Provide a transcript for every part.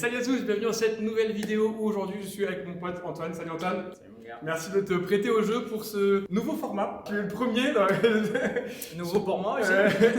Salut à tous, bienvenue dans cette nouvelle vidéo où aujourd'hui je suis avec mon pote Antoine. Salut Antoine. Salut mon gars. Merci de te prêter au jeu pour ce nouveau format. Tu es le premier. Nouveau pour moi aussi.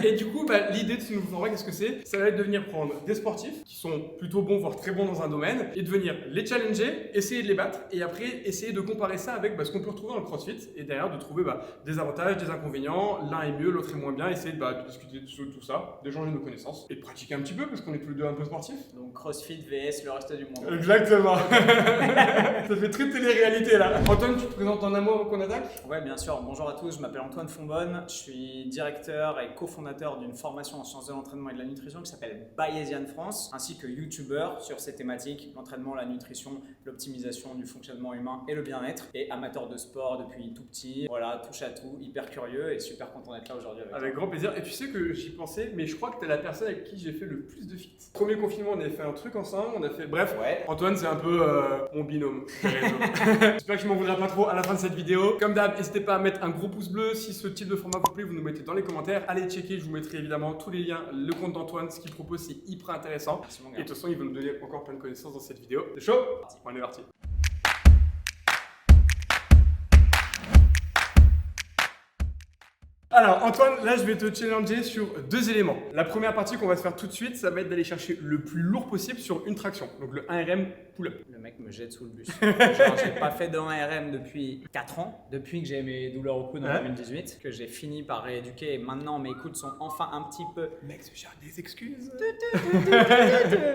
Et du coup, l'idée de ce nouveau format, qu'est-ce que c'est? Ça va être de venir prendre des sportifs qui sont plutôt bons, voire très bons dans un domaine, et de venir les challenger, essayer de les battre, et après essayer de comparer ça avec ce qu'on peut retrouver dans le CrossFit, et derrière de trouver des avantages, des inconvénients, l'un est mieux, l'autre est moins bien, essayer de discuter de tout ça, d'échanger nos connaissances, et de pratiquer un petit peu, parce qu'on est tous les deux un peu sportifs. Donc CrossFit vs le reste du monde. Exactement. Ça fait très télé-réalité là. Antoine, tu te présentes en un mot avant qu'on attaque? Ouais, bien sûr. Bonjour à tous, je m'appelle Antoine Fonbonne. Je suis directeur et cofondateur d'une formation en sciences de l'entraînement et de la nutrition qui s'appelle Bayesian France, ainsi que youtubeur sur ces thématiques, l'entraînement, la nutrition, l'optimisation du fonctionnement humain et le bien-être. Et amateur de sport depuis tout petit. Voilà, touche à tout, hyper curieux et super content d'être là aujourd'hui avec Avec toi. grand plaisir. Et tu sais que j'y pensais, mais je crois que t'es la personne avec qui j'ai fait le plus de fit. Premier confinement, on avait fait un truc ensemble, on a fait. Bref, Ouais. Antoine, c'est un peu mon binôme. J'espère que je m'en voudras pas trop à la fin de cette vidéo. Comme d'hab, n'hésitez pas à mettre un gros pouce bleu. Si ce type de format vous plaît, vous nous mettez dans les commentaires. Allez checker, je vous mettrai évidemment tous les liens. Le compte d'Antoine, ce qu'il propose, c'est hyper intéressant. Merci mon Et gars. de toute façon, il va nous donner encore plein de connaissances dans cette vidéo. C'est chaud? On est parti. Alors Antoine, là je vais te challenger sur deux éléments. La première partie qu'on va se faire tout de suite, ça va être d'aller chercher le plus lourd possible sur une traction. Donc le 1RM pull-up. Le mec me jette sous le bus. Genre, j'ai pas fait de 1RM depuis 4 ans, depuis que j'ai mes douleurs au coude en Ouais. 2018, que j'ai fini par rééduquer et maintenant mes coudes sont enfin un petit peu. Mec, je cherche des excuses.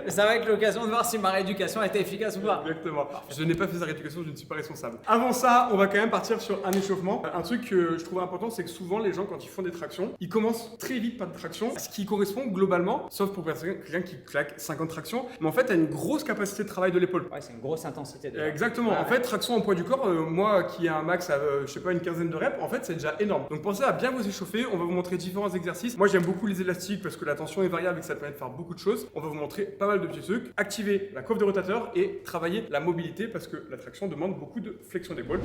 Ça va être l'occasion de voir si ma rééducation a été efficace ou pas. Exactement. Je n'ai pas fait sa rééducation, je ne suis pas responsable. Avant ça, on va quand même partir sur un échauffement. Un truc que je trouve important, c'est que souvent les gens, quand ils font des tractions, ils commencent très vite par des tractions, ce qui correspond globalement, sauf pour quelqu'un qui claque 50 tractions, mais en fait, a une grosse capacité de travail de l'épaule. Ouais, c'est une grosse intensité. Déjà. Exactement. Ouais. En fait, traction en poids du corps, moi qui ai un max à, je sais pas, une quinzaine de reps, en fait, c'est déjà énorme. Donc pensez à bien vous échauffer. On va vous montrer différents exercices. Moi, j'aime beaucoup les élastiques parce que la tension est variable et que ça permet de faire beaucoup de choses. On va vous montrer pas mal de petits trucs. Activer la coiffe de rotateur et travailler la mobilité parce que la traction demande beaucoup de flexion d'épaule.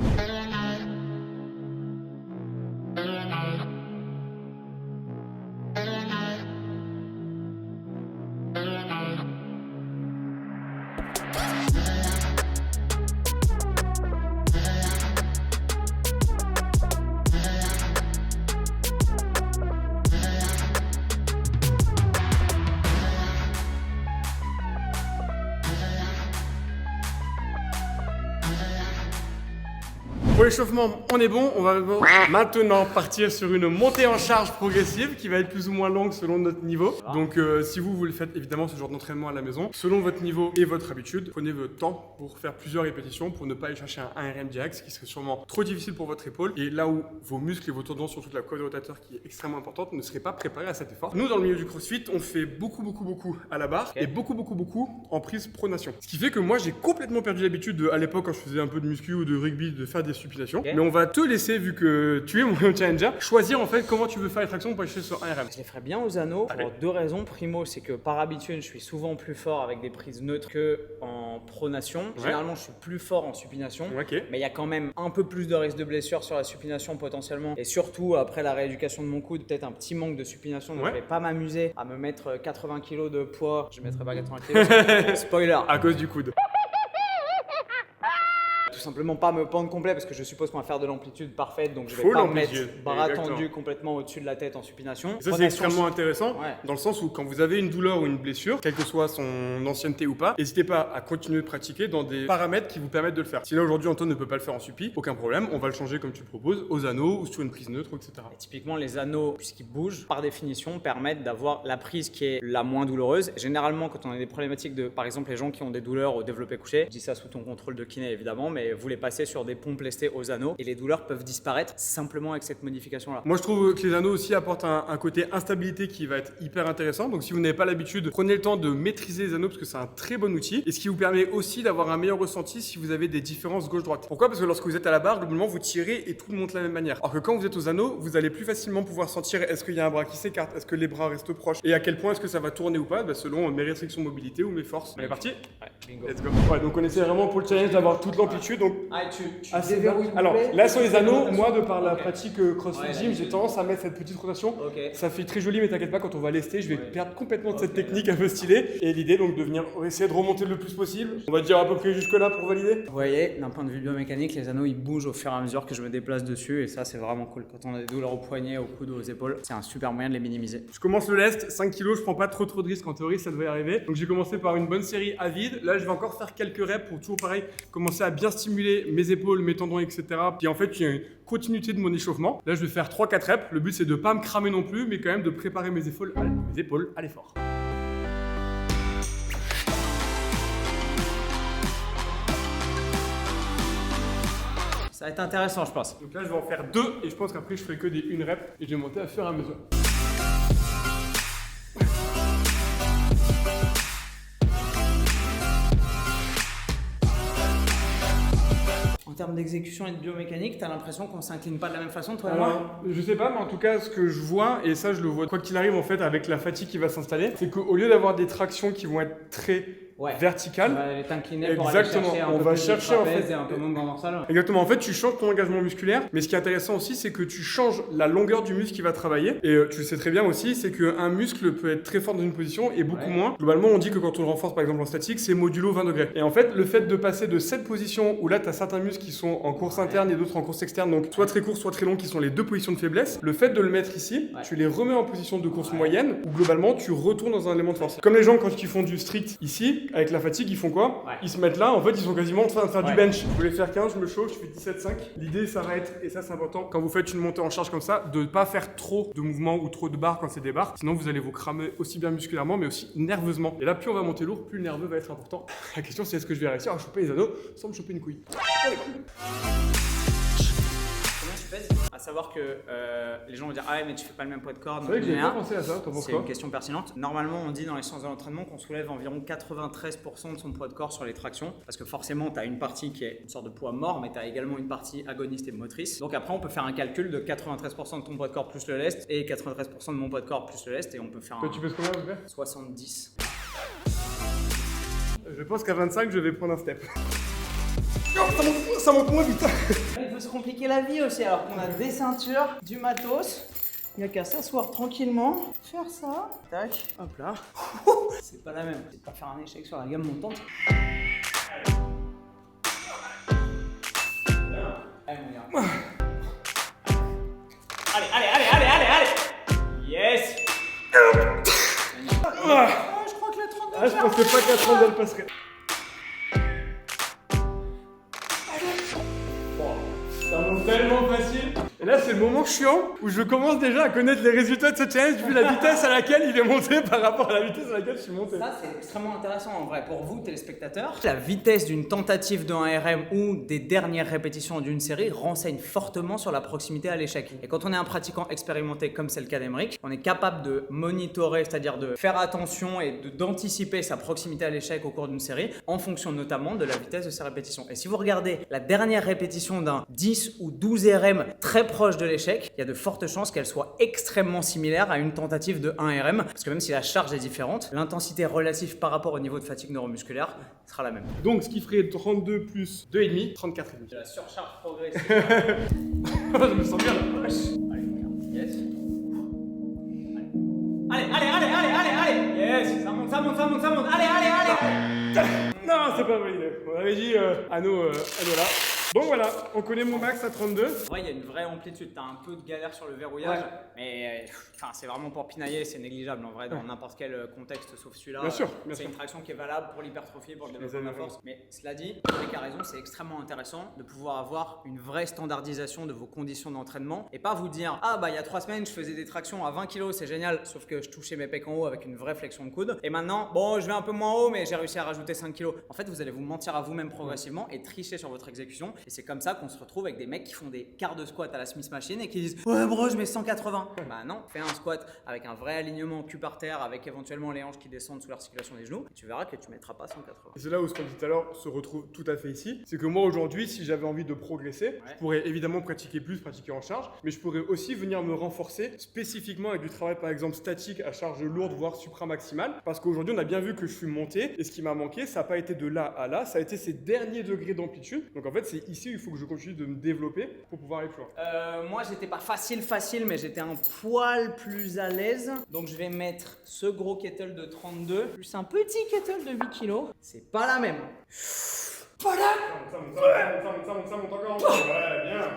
Pour l'échauffement, on est bon. On va maintenant partir sur une montée en charge progressive qui va être plus ou moins longue selon notre niveau. Donc si vous le faites évidemment ce genre d'entraînement à la maison, selon votre niveau et votre habitude, prenez votre temps pour faire plusieurs répétitions pour ne pas aller chercher un 1RM direct, ce qui serait sûrement trop difficile pour votre épaule. Et là où vos muscles et vos tendons, surtout la coiffe de rotateur qui est extrêmement importante, ne seraient pas préparés à cet effort. Nous, dans le milieu du CrossFit, on fait beaucoup à la barre et beaucoup en prise pronation. Ce qui fait que moi, j'ai complètement perdu l'habitude à l'époque quand je faisais un peu de muscu ou de rugby de faire des supinations. Okay. Mais on va te laisser, vu que tu es mon challenger, choisir en fait comment tu veux faire les tractions pour aller chercher sur 1RM. Je les ferais bien aux anneaux Allez. pour deux raisons. Primo, c'est que par habitude, je suis souvent plus fort avec des prises neutres que en pronation. Ouais. Généralement, je suis plus fort en supination. Ok. Mais il y a quand même un peu plus de risque de blessure sur la supination potentiellement. Et surtout, après la rééducation de mon coude, peut-être un petit manque de supination. Donc Ouais. je vais pas m'amuser à me mettre 80 kg de poids. Je mettrai pas 80 kg. Spoiler. À cause du coude. Tout simplement pas me pendre complet parce que je suppose qu'on va faire de l'amplitude parfaite. Donc je vais Full pas me mettre amplitude, bras exactement. tendu complètement au-dessus de la tête en supination. Et ça, c'est Pronation, extrêmement intéressant Ouais. dans le sens où quand vous avez une douleur ou une blessure, quelle que soit son ancienneté ou pas, n'hésitez pas à continuer de pratiquer dans des paramètres qui vous permettent de le faire. Si là aujourd'hui Antoine ne peut pas le faire en suppi, aucun problème, on va le changer comme tu le proposes, aux anneaux ou sur une prise neutre, etc. Et typiquement, les anneaux, puisqu'ils bougent, par définition, permettent d'avoir la prise qui est la moins douloureuse. Généralement, quand on a des problématiques de, par exemple, les gens qui ont des douleurs au développé couché, je dis ça sous ton contrôle de kiné évidemment, mais vous les passez sur des pompes lestées aux anneaux et les douleurs peuvent disparaître simplement avec cette modification-là. Moi je trouve que les anneaux aussi apportent un côté instabilité qui va être hyper intéressant. Donc si vous n'avez pas l'habitude, prenez le temps de maîtriser les anneaux parce que c'est un très bon outil. Et ce qui vous permet aussi d'avoir un meilleur ressenti si vous avez des différences gauche-droite. Pourquoi? Parce que lorsque vous êtes à la barre, globalement vous tirez et tout monte de la même manière. Alors que quand vous êtes aux anneaux, vous allez plus facilement pouvoir sentir est-ce qu'il y a un bras qui s'écarte, est-ce que les bras restent proches et à quel point est-ce que ça va tourner ou pas, selon mes restrictions mobilité ou mes forces. On est parti? Ouais, bingo. Let's go. Ouais, donc on essaie vraiment pour le challenge d'avoir toute l'amplitude. donc tu assez déverrouilles bas. le Alors complet, là sur tu les fais anneaux, rotation. moi de par la Ok. pratique CrossFit Ouais, Gym, j'ai l'habitude. tendance à mettre cette petite rotation. Ok. Ça fait très joli, mais t'inquiète pas, quand on va lester, je vais Ouais. perdre complètement de cette Ok, technique un peu stylée. Et l'idée donc de venir essayer de remonter le plus possible. On va dire à peu près jusque là pour valider. Vous voyez, d'un point de vue biomécanique, les anneaux ils bougent au fur et à mesure que je me déplace dessus et ça c'est vraiment cool. Quand on a des douleurs au poignet, au coude, aux épaules, c'est un super moyen de les minimiser. Je commence le lest, 5 kilos, je prends pas trop de risques, en théorie ça devrait arriver. Donc j'ai commencé par une bonne série à vide. Là je vais encore faire quelques reps pour toujours pareil, commencer à bien stimuler mes épaules, mes tendons, etc. Puis en fait il y a une continuité de mon échauffement. Là je vais faire 3-4 reps. Le but c'est de pas me cramer non plus, mais quand même de préparer mes épaules à l'effort. Ça va être intéressant je pense. Donc là je vais en faire 2 et je pense qu'après je ferai que des 1 rep et je vais monter à fur et à mesure. En termes d'exécution et de biomécanique, t'as l'impression qu'on s'incline pas de la même façon toi et moi? Alors, je sais pas, mais en tout cas, ce que je vois, et ça je le vois quoi qu'il arrive en fait avec la fatigue qui va s'installer, c'est qu'au lieu d'avoir des tractions qui vont être très verticales, Tu vas aller t'incliner pour aller exactement, chercher un on peu va plus chercher de en trapèze fait. et un peu moins de dorsal. Exactement, en fait tu changes ton engagement musculaire, mais ce qui est intéressant aussi c'est que tu changes la longueur du muscle qui va travailler, et tu le sais très bien aussi, c'est qu'un muscle peut être très fort dans une position et beaucoup moins. Globalement on dit que quand on le renforce par exemple en statique, c'est modulo 20 degrés. Et en fait le fait de passer de cette position où là tu as certains muscles qui sont en course interne et d'autres en course externe, donc soit très court soit très long, qui sont les deux positions de faiblesse, le fait de le mettre ici, tu les remets en position de course moyenne, où globalement tu retournes dans un élément de force. Comme les gens quand ils font du strict ici, avec la fatigue, ils font quoi? Ils se mettent là, en fait ils sont quasiment en train de faire du bench. Je voulais faire 15, je me chauffe, je fais 17,5. L'idée ça va être, et ça c'est important, quand vous faites une montée en charge comme ça, de ne pas faire trop de mouvements ou trop de barres quand c'est des barres, sinon vous allez vous cramer aussi bien musculairement mais aussi nerveusement. Et là plus on va monter lourd, plus le nerveux va être important. La question c'est est-ce que je vais réussir à choper les anneaux sans me choper une couille? Allez, Combien tu pèses? À savoir que les gens vont dire ah ouais mais tu fais pas le même poids de corps. c'est vrai que j'ai pas pensé à ça, t'en penses C'est quoi? une question pertinente. Normalement on dit dans les séances d'entraînement qu'on soulève environ 93% de son poids de corps sur les tractions parce que forcément tu as une partie qui est une sorte de poids mort mais tu as également une partie agoniste et motrice. Donc après on peut faire un calcul de 93% de ton poids de corps plus le lest et 93% de mon poids de corps plus le lest et on peut faire Toi, tu pèses combien à peu près? 70. Je pense qu'à 25 je vais prendre un step. Oh, ça monte moins vite. Il faut se compliquer la vie aussi alors qu'on a des ceintures, du matos. Il n'y a qu'à s'asseoir tranquillement, faire ça, tac, hop là. C'est pas la même, c'est pas faire un échec sur la gamme montante. Allez mon gars. Allez. Yes. Je crois que la 32 Ah, je pensais pas qu'à 30 elle passerait. Ça monte tellement facile. Et là, c'est le moment chiant où je commence déjà à connaître les résultats de ce challenge vu la vitesse à laquelle il est monté par rapport à la vitesse à laquelle je suis monté. Ça, c'est extrêmement intéressant en vrai pour vous, téléspectateurs. La vitesse d'une tentative de 1 RM ou des dernières répétitions d'une série renseigne fortement sur la proximité à l'échec. Et quand on est un pratiquant expérimenté, comme c'est le cas d'Emeric, on est capable de monitorer, c'est-à-dire de faire attention et d'anticiper sa proximité à l'échec au cours d'une série en fonction notamment de la vitesse de ses répétitions. Et si vous regardez la dernière répétition d'un 10 ou 12 RM très proche de l'échec, il y a de fortes chances qu'elle soit extrêmement similaire à une tentative de 1 RM, parce que même si la charge est différente, l'intensité relative par rapport au niveau de fatigue neuromusculaire sera la même. Donc, ce qui ferait 32 plus 2,5, 34,5. De la surcharge progressive. Je me sens bien là. Allez, yes. Allez. Yes, ça monte. Allez. Non, c'est pas validé. On avait dit anneau là. Bon voilà, on connaît mon max à 32. En vrai, il y a une vraie amplitude. T'as un peu de galère sur le verrouillage, mais c'est vraiment pour pinailler, c'est négligeable en vrai dans n'importe quel contexte sauf celui-là. Bien sûr. C'est une traction qui est valable pour l'hypertrophie, pour le développement de la force. Mais cela dit, Eric a raison, c'est extrêmement intéressant de pouvoir avoir une vraie standardisation de vos conditions d'entraînement et pas vous dire ah bah il y a 3 semaines je faisais des tractions à 20 kg, c'est génial, sauf que je touchais mes pecs en haut avec une vraie flexion de coude. Et maintenant, bon, je vais un peu moins haut, mais j'ai réussi à rajouter 5 kg. En fait, vous allez vous mentir à vous-même progressivement et tricher sur votre exécution Et c'est comme ça qu'on se retrouve avec des mecs qui font des quarts de squat à la Smith Machine et qui disent ouais bro je mets 180. Bah non, fais un squat avec un vrai alignement cul par terre avec éventuellement les hanches qui descendent sous l'articulation des genoux. Et tu verras que tu mettras pas 180. Et c'est là où ce qu'on dit tout à l'heure se retrouve tout à fait ici. C'est que moi aujourd'hui, si j'avais envie de progresser, je pourrais évidemment pratiquer plus, pratiquer en charge, mais je pourrais aussi venir me renforcer spécifiquement avec du travail par exemple statique à charge lourde, voire supramaximale. Parce qu'aujourd'hui, on a bien vu que je suis monté et ce qui m'a manqué, ça n'a pas été de là à là, ça a été ces derniers degrés d'amplitude. Donc en fait, c'est ici où il faut que je continue de me développer pour pouvoir aller plus loin. Moi, j'étais pas facile, mais j'étais un poil plus à l'aise. Donc je vais mettre ce gros kettle de 32 plus un petit kettle de 8 kg. C'est pas la même. Voilà. Ça monte encore un peu. Ouais, bien.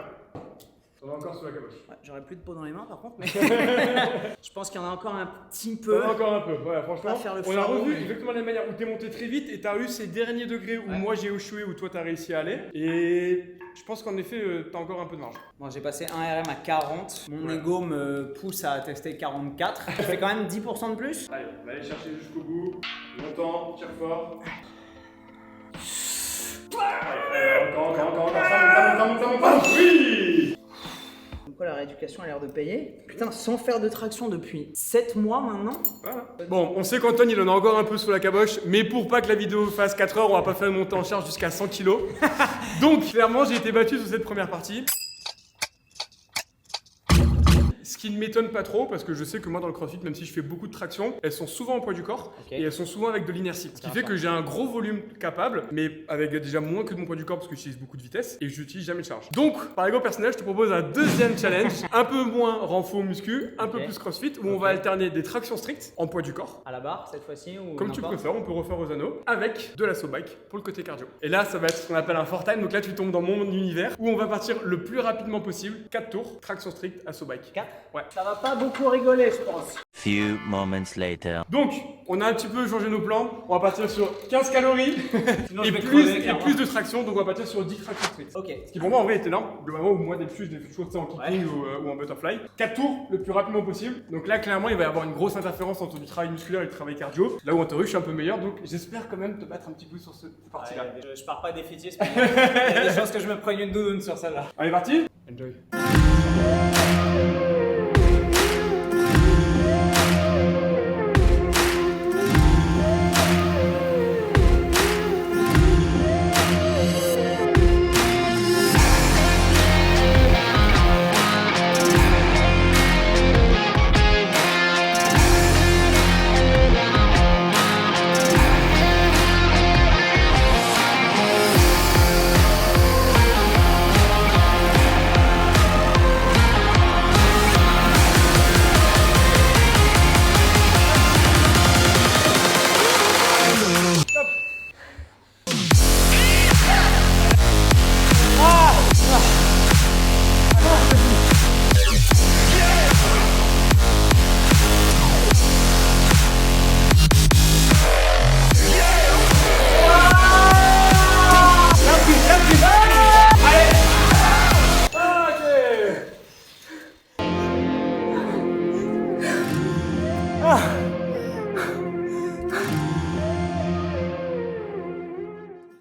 On va encore sous la caboche. Ouais, j'aurais plus de peau dans les mains par contre, mais je pense qu'il y en a encore un petit peu. Encore un peu, ouais, franchement. On a revu mais... exactement la manière où t'es monté très vite et t'as eu ces derniers degrés où moi j'ai échoué, où toi t'as réussi à aller. Et je pense qu'en effet, t'as encore un peu de marge. Moi j'ai passé un RM à 40. Mon ego me pousse à tester 44. Ça fait quand même 10% de plus. Allez, on va aller chercher jusqu'au bout. Longtemps, tire fort. Encore, ça monte. Oui! La rééducation a l'air de payer. Putain, sans faire de traction depuis 7 mois maintenant. Voilà. Bon, on sait qu'Antoine il en a encore un peu sous la caboche, mais pour pas que la vidéo fasse 4 heures, on va pas faire une montée en charge jusqu'à 100 kg. Donc, clairement, j'ai été battu sur cette première partie. Ce qui ne m'étonne pas trop, parce que je sais que moi dans le CrossFit, même si je fais beaucoup de traction, elles sont souvent en poids du corps et elles sont souvent avec de l'inertie. Ce qui fait que j'ai un gros volume capable, mais avec déjà moins que de mon poids du corps parce que j'utilise beaucoup de vitesse et je n'utilise jamais de charge. Donc, par exemple personnel, je te propose un deuxième challenge, un peu moins renfort muscu, un peu plus CrossFit, où on va alterner des tractions strictes en poids du corps. À la barre cette fois-ci ou comme tu préfères, on peut refaire aux anneaux avec de l'assaut bike pour le côté cardio. Et là, ça va être ce qu'on appelle un four time. Donc là, tu tombes dans mon univers où on va partir le plus rapidement possible. 4 tours, traction stricte, assaut bike. 4 Ouais. Ça va pas beaucoup rigoler, je pense. Few moments later. Donc, on a un petit peu changé nos plans. On va partir sur 15 calories Sinon, et, je vais plus, crever, et plus de traction. Donc, on va partir sur 10 tractions strictes. Ok. Ce qui pour moi en vrai était énorme. Globalement, où moi d'habitude, je l'ai fait toujours en keeping ou en butterfly. 4 tours le plus rapidement possible. Donc là, clairement, il va y avoir une grosse interférence entre du travail musculaire et du travail cardio. Là où en théorie, je suis un peu meilleur. Donc, j'espère quand même te battre un petit peu sur cette partie-là. Ouais, je pars pas défaitiste, mais il y a des chances que je me prenne une doudoune sur celle-là. Allez, parti. Enjoy.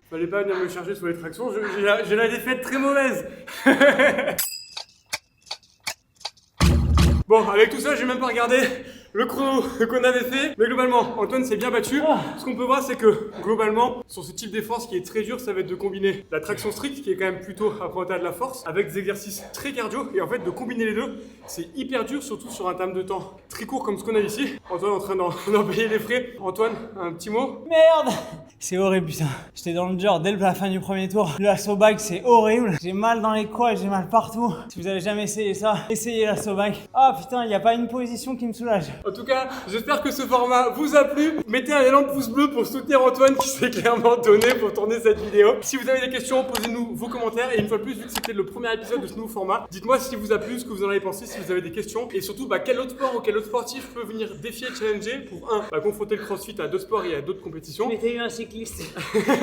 Fallait pas venir me chercher sur les tractions, j'ai la défaite très mauvaise. Bon, avec tout ça, j'ai même pas regardé le chrono qu'on avait fait, mais globalement, Antoine s'est bien battu. Ce qu'on peut voir, c'est que globalement, sur ce type d'effort, ce qui est très dur, ça va être de combiner la traction stricte, qui est quand même plutôt apparentée à de la force, avec des exercices très cardio, et en fait, de combiner les deux, c'est hyper dur, surtout sur un terme de temps très court comme ce qu'on a ici. Antoine est en train d'en payer les frais. Antoine, un petit mot? Merde! C'est horrible, putain. J'étais dans le dur dès la fin du premier tour. Le assaut bike, c'est horrible. J'ai mal dans les quads, j'ai mal partout. Si vous avez jamais essayé ça, essayez l'assaut bike. Ah putain, il n'y a pas une position qui me soulage. En tout cas, j'espère que ce format vous a plu. Mettez un énorme pouce bleu pour soutenir Antoine qui s'est clairement donné pour tourner cette vidéo. Si vous avez des questions, posez-nous vos commentaires. Et une fois de plus, vu que c'était le premier épisode de ce nouveau format, dites-moi si vous a plu, ce que vous en avez pensé, si vous avez des questions. Et surtout, quel autre sport ou quel autre sportif peut venir défier, challenger pour confronter le CrossFit à d'autres sports et à d'autres compétitions. Mettez un cycliste.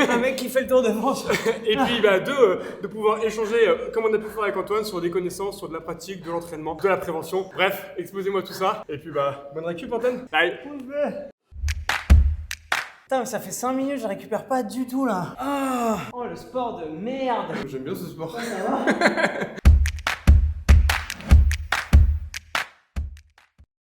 Un mec qui fait le tour de France. Et puis de pouvoir échanger comme on a pu faire avec Antoine sur des connaissances, sur de la pratique, de l'entraînement, de la prévention. Bref, exposez-moi tout ça. Et puis bonne récup Antoine. Bye. Putain, mais ça fait 5 minutes, je récupère pas du tout là. Ah. Oh, le sport de merde. J'aime bien ce sport. Ça va.